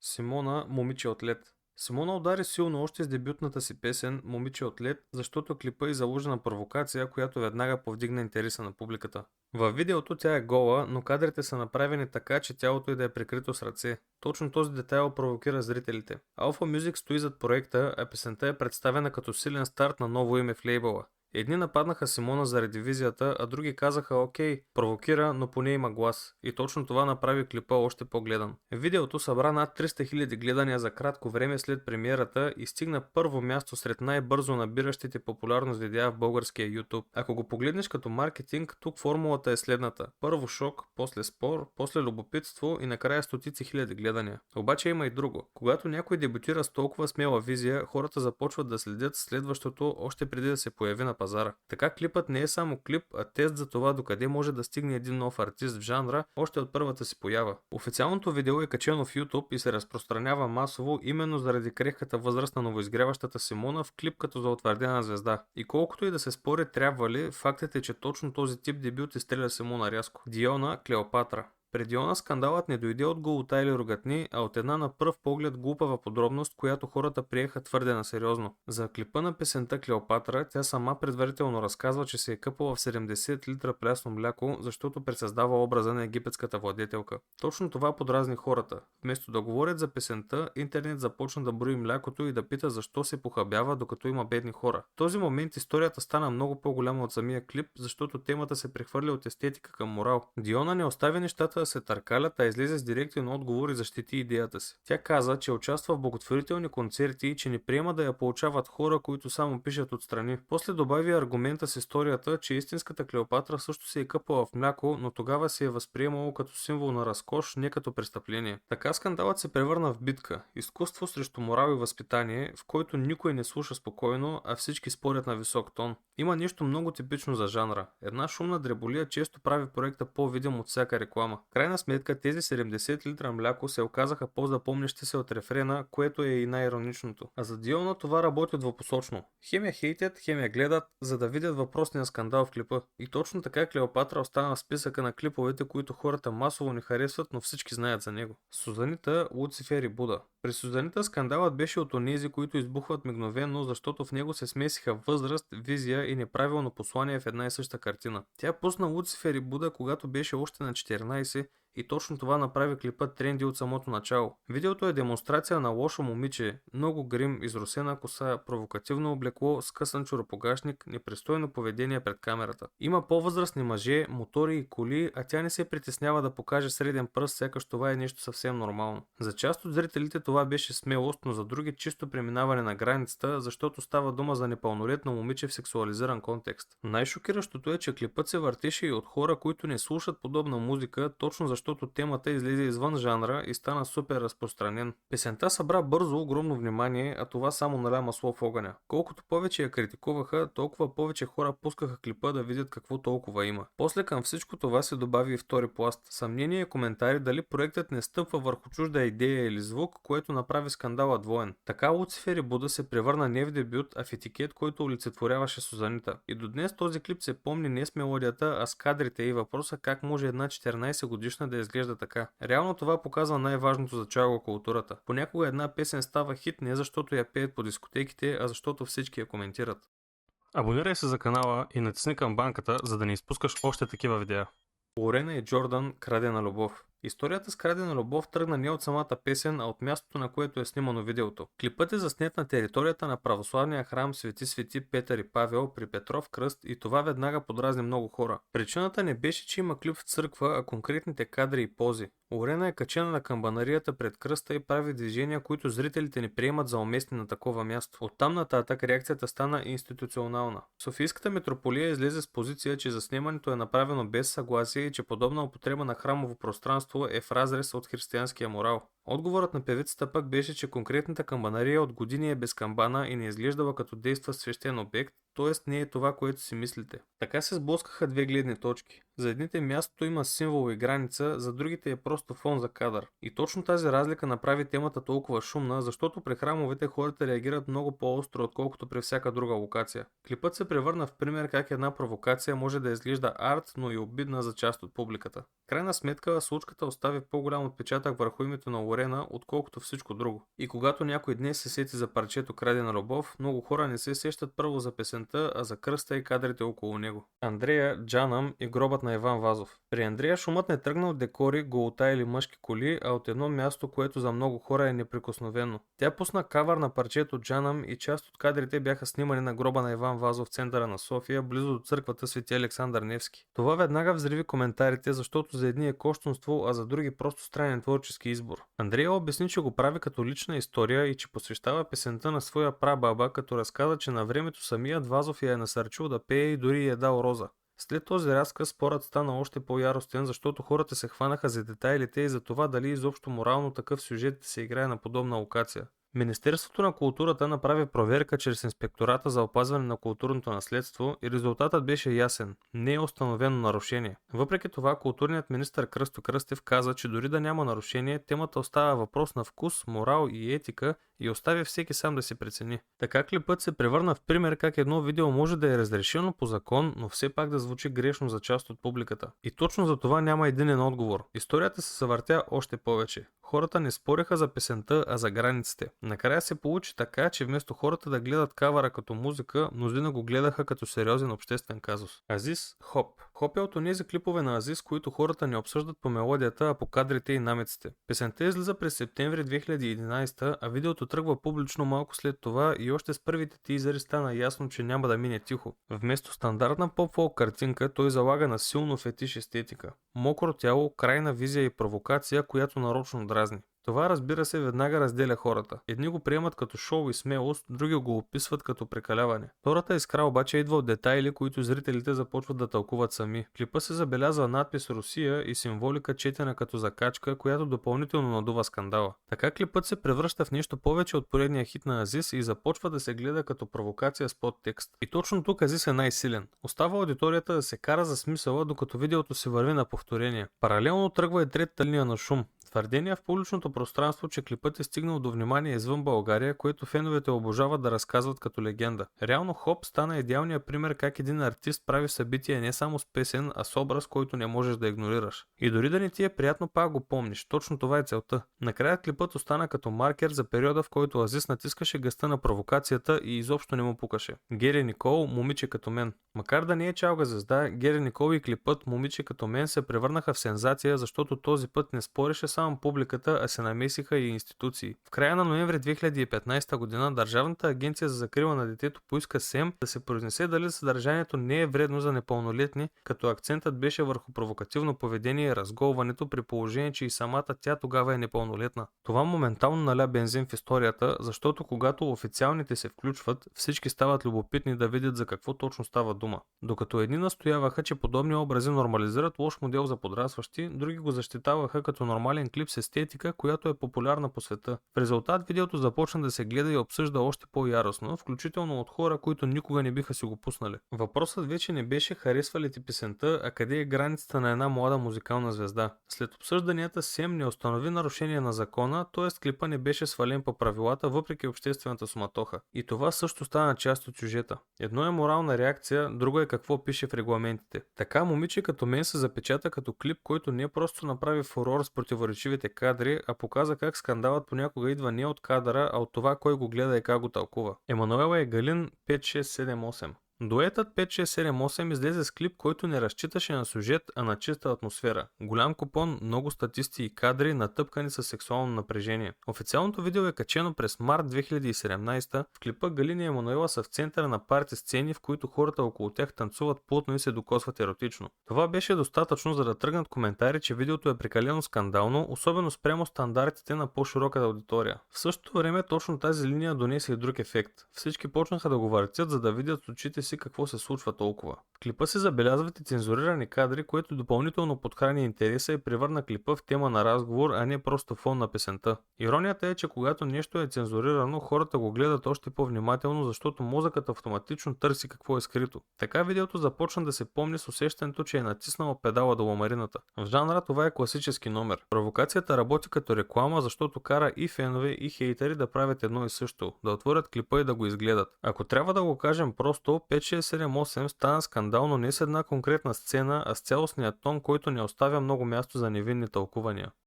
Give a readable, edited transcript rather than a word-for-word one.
Симона "Момиче от лед". Симона удари силно още с дебютната си песен "Момиче от лед", защото клипа й заложи на провокация, която веднага повдигна интереса на публиката. Във видеото тя е гола, но кадрите са направени така, че тялото й да е прикрито с ръце. Точно този детайл провокира зрителите. Alpha Music стои зад проекта, а песента е представена като силен старт на ново име в лейбъла. Едни нападнаха Симона заради визията, а други казаха: окей, провокира, но поне има глас. И точно това направи клипа още по-гледан. Видеото събра над 300 000 гледания за кратко време след премиерата и стигна първо място сред най-бързо набиращите популярност видеа в българския YouTube. Ако го погледнеш като маркетинг, тук формулата е следната: първо шок, после спор, после любопитство и накрая стотици хиляди гледания. Обаче има и друго. Когато някой дебютира с толкова смела визия, хората започват да следят следващото още преди да се появи на пазара. Така клипът не е само клип, а тест за това докъде може да стигне един нов артист в жанра още от първата си поява. Официалното видео е качено в YouTube и се разпространява масово именно заради крехката възраст на новоизгряващата Симона в клип като за утвърдена звезда. И колкото и да се спори трябва ли, фактът е, че точно този тип дебют изстреля Симона рязко. Диона Клеопатра. При Диона скандалът не дойде от голота или рогатни, а от една на пръв поглед глупава подробност, която хората приеха твърде на сериозно. За клипа на песента Клеопатра тя сама предварително разказва, че се е къпала в 70 литра прясно мляко, защото пресъздава образа на египетската владетелка. Точно това подразни хората. Вместо да говорят за песента, интернет започна да брои млякото и да пита защо се похабява, докато има бедни хора. В този момент историята стана много по-голяма от самия клип, защото темата се прехвърля от естетика към морал. Диона не остави нещата да се търкалят, а излезе с директен отговор и защити идеята си. Тя каза, че участва в благотворителни концерти и че не приема да я получават хора, които само пишат отстрани. После добави аргумента с историята, че истинската Клеопатра също се е къпала в мляко, но тогава се е възприемало като символ на разкош, не като престъпление. Така скандалът се превърна в битка. Изкуство срещу морал и възпитание, в който никой не слуша спокойно, а всички спорят на висок тон. Има нещо много типично за жанра. Една шумна дреболия често прави проекта по-видим от всяка реклама. В крайна сметка тези 70 литра мляко се оказаха по-запомнящи се от рефрена, което е и най-ироничното. А за Диона това работи двупосочно. Хем я хейтят, хем я гледат, за да видят въпросния скандал в клипа. И точно така Клеопатра остана в списъка на клиповете, които хората масово не харесват, но всички знаят за него. Сузанита, Луцифер и Буда. При Сузанита скандалът беше от онези, които избухват мигновено, защото в него се смесиха възраст, визия и неправилно послание в една и съща картина. Тя пусна Луцифер и Буда, когато беше още на 14, и точно това направи клипът тренди от самото начало. Видеото е демонстрация на лошо момиче, много грим, изросена коса, провокативно облекло, скъсан чоропогашник, непристойно поведение пред камерата. Има по-възрастни мъже, мотори и коли, а тя не се притеснява да покаже среден пръст, сякаш това е нещо съвсем нормално. За част от зрителите това беше смелост, но за други чисто преминаване на границата, защото става дума за непълнолетно момиче в сексуализиран контекст. Най-шокиращото е, че клипът се въртеше и от хора, които не слушат подобна музика, точно защото темата излезе извън жанра и стана супер разпространен. Песента събра бързо огромно внимание, а това само наля масло в огъня. Колкото повече я критикуваха, толкова повече хора пускаха клипа да видят какво толкова има. После към всичко това се добави и втори пласт. Съмнение и коментари дали проектът не стъпва върху чужда идея или звук, което направи скандала двоен. Така Луцифер и Буда се превърна не в дебют, а в етикет, който олицетворяваше Сузанита. И до днес този клип се помни не с мелодията, а с кадрите и въпроса как може една 14 годишна да изглежда така. Реално това показва най-важното за чаго културата. Понякога една песен става хит не защото я пеят по дискотеките, а защото всички я коментират. Абонирай се за канала и натисни камбанката, за да не изпускаш още такива видеа. Лорена и Джордан, Крадена любов. Историята с Крадена любов тръгна не от самата песен, а от мястото, на което е снимано видеото. Клипът е заснет на територията на православния храм Свети Петър и Павел при Петров кръст и това веднага подразни много хора. Причината не беше, че има клип в църква, а конкретните кадри и пози. Лорена е качена на камбанарията пред кръста и прави движения, които зрителите не приемат за уместни на такова място. Оттам нататък реакцията стана институционална. Софийската митрополия излезе с позиция, че заснемането е направено без съгласие и че подобна употреба на храмово пространство е в разрез от християнския морал. Отговорът на певицата пък беше, че конкретната камбанария от години е без камбана и не изглеждала като действа свещен обект, т.е. не е това, което си мислите. Така се сблъскаха две гледни точки. За едните мястото има символ и граница, за другите е просто фон за кадър. И точно тази разлика направи темата толкова шумна, защото при храмовете хората реагират много по-остро, отколкото при всяка друга локация. Клипът се превърна в пример как една провокация може да изглежда арт, но и обидна за част от публиката. Крайна сметка, случката остави по-голям отпечатък върху името на Лорена, отколкото всичко друго. И когато някой днес се сети за парчето Крадена любов, много хора не се сещат първо за песента, а за кръста и кадрите около него. Андрея, Джанъм и гробът на Иван Вазов. При Андрея шумът не тръгна от декори, голота или мъжки коли, а от едно място, което за много хора е неприкосновено. Тя пусна кавър на парчето Джанъм и част от кадрите бяха снимани на гроба на Иван Вазов в центъра на София, близо до църквата Свети Александър Невски. Това веднага взриви коментарите, защото за едни е кощунство, а за други просто странен творчески избор. Андрея обясни, че го прави като лична история и че посвещава песента на своя прабаба, като разказа, че на времето самият Вазов я е насърчил да пее и дори е дал роза. След този разказ спорът стана още по-яростен, защото хората се хванаха за детайлите и за това дали изобщо морално такъв сюжет се играе на подобна локация. Министерството на културата направи проверка чрез Инспектората за опазване на културното наследство и резултатът беше ясен. Не е установено нарушение. Въпреки това, културният министър Кръстю Кръстев каза, че дори да няма нарушение, темата остава въпрос на вкус, морал и етика и оставя всеки сам да си прецени. Така клипът се превърна в пример как едно видео може да е разрешено по закон, но все пак да звучи грешно за част от публиката. И точно за това няма единен отговор. Историята се завъртя още повече. Хората не спореха за песента, а за границите. Накрая се получи така, че вместо хората да гледат кавара като музика, мнозина го гледаха като сериозен обществен казус. Азис Хоп. Хоп е от онези клипове на Азис, които хората не обсъждат по мелодията, а по кадрите и намеците. Песента излиза през септември 2011, а видеото тръгва публично малко след това и още с първите тизери стана ясно, че няма да мине тихо. Вместо стандартна поп-фолк картинка, той залага на силно фетиш естетика. Мокро тяло, крайна визия и провокация, която нарочно дразни. Това, разбира се, веднага разделя хората. Едни го приемат като шоу и смелост, други го описват като прекаляване. Втората искра обаче идва от детайли, които зрителите започват да тълкуват сами. В клипа се забелязва надпис Русия и символика четена като закачка, която допълнително надува скандала. Така клипът се превръща в нещо повече от поредния хит на Азис и започва да се гледа като провокация с подтекст. И точно тук Азис е най-силен. Остава аудиторията да се кара за смисъла, докато видеото се върви на повторение. Паралелно тръгва и третата линия на шум. Твърдения в публичното пространство, че клипът е стигнал до внимание извън България, което феновете обожават да разказват като легенда. Реално Хоп стана идеалният пример как един артист прави събитие не само с песен, а с образ, който не можеш да игнорираш. И дори да не ти е приятно, пак го помниш. Точно това е целта. Накрая клипът остана като маркер за периода, в който Азис натискаше гъста на провокацията и изобщо не му пукаше. Гери Никол, момиче като мен. Макар да не е чалга звезда, Гери Никол и клипът Момиче като мен се превърнаха в сензация, защото този път не спореше само публиката, а се намесиха и институции. В края на ноември 2015 година Държавната агенция за закрила на детето поиска СЕМ да се произнесе дали съдържанието не е вредно за непълнолетни, като акцентът беше върху провокативно поведение и разголването, при положение, че и самата тя тогава е непълнолетна. Това моментално наля бензин в историята, защото когато официалните се включват, всички стават любопитни да видят за какво точно става дума. Докато едни настояваха, че подобни образи нормализират лош модел за подрастващи, други го защитаваха като нормален клип с естетика, която е популярна по света. В резултат видеото започна да се гледа и обсъжда още по-яростно, включително от хора, които никога не биха си го пуснали. Въпросът вече не беше харесва ли ти песента, а къде е границата на една млада музикална звезда. След обсъжданията СЕМ не установи нарушение на закона, т.е. клипа не беше свален по правилата, въпреки обществената суматоха. И това също стана част от сюжета. Едно е морална реакция, друго е какво пише в регламентите. Така Момиче като мен се запечата като клип, който не просто направи фурор с противоречивите кадри, а показа как скандалът понякога идва не от кадъра, а от това кой го гледа и как го тълкува. Емануела и Галин 5-6-7-8. Дуетът 5-6-7-8 излезе с клип, който не разчиташе на сюжет, а на чиста атмосфера. Голям купон, много статисти и кадри, натъпкани с сексуално напрежение. Официалното видео е качено през март 2017. В клипа Галин и Емануела са в центъра на парти сцени, в които хората около тях танцуват плътно и се докосват еротично. Това беше достатъчно, за да тръгнат коментари, че видеото е прекалено скандално, особено спрямо стандартите на по-широката аудитория. В същото време точно тази линия донесе и друг ефект. Всички почнаха да го въртят, за да видят с очите си какво се случва толкова. В клипа се забелязват и цензурирани кадри, което допълнително подхрани интереса и превърна клипа в тема на разговор, а не просто фон на песента. Иронията е, че когато нещо е цензурирано, хората го гледат още по-внимателно, защото мозъкът автоматично търси какво е скрито. Така видеото започна да се помни с усещането, че е натиснало педала до ламарината. В жанра това е класически номер. Провокацията работи като реклама, защото кара и фенове, и хейтери да правят едно и също, да отворят клипа и да го изгледат. Ако трябва да го кажем просто, 5678 стана скандално не с една конкретна сцена, а с цялостния тон, който не оставя много място за невинни тълкувания.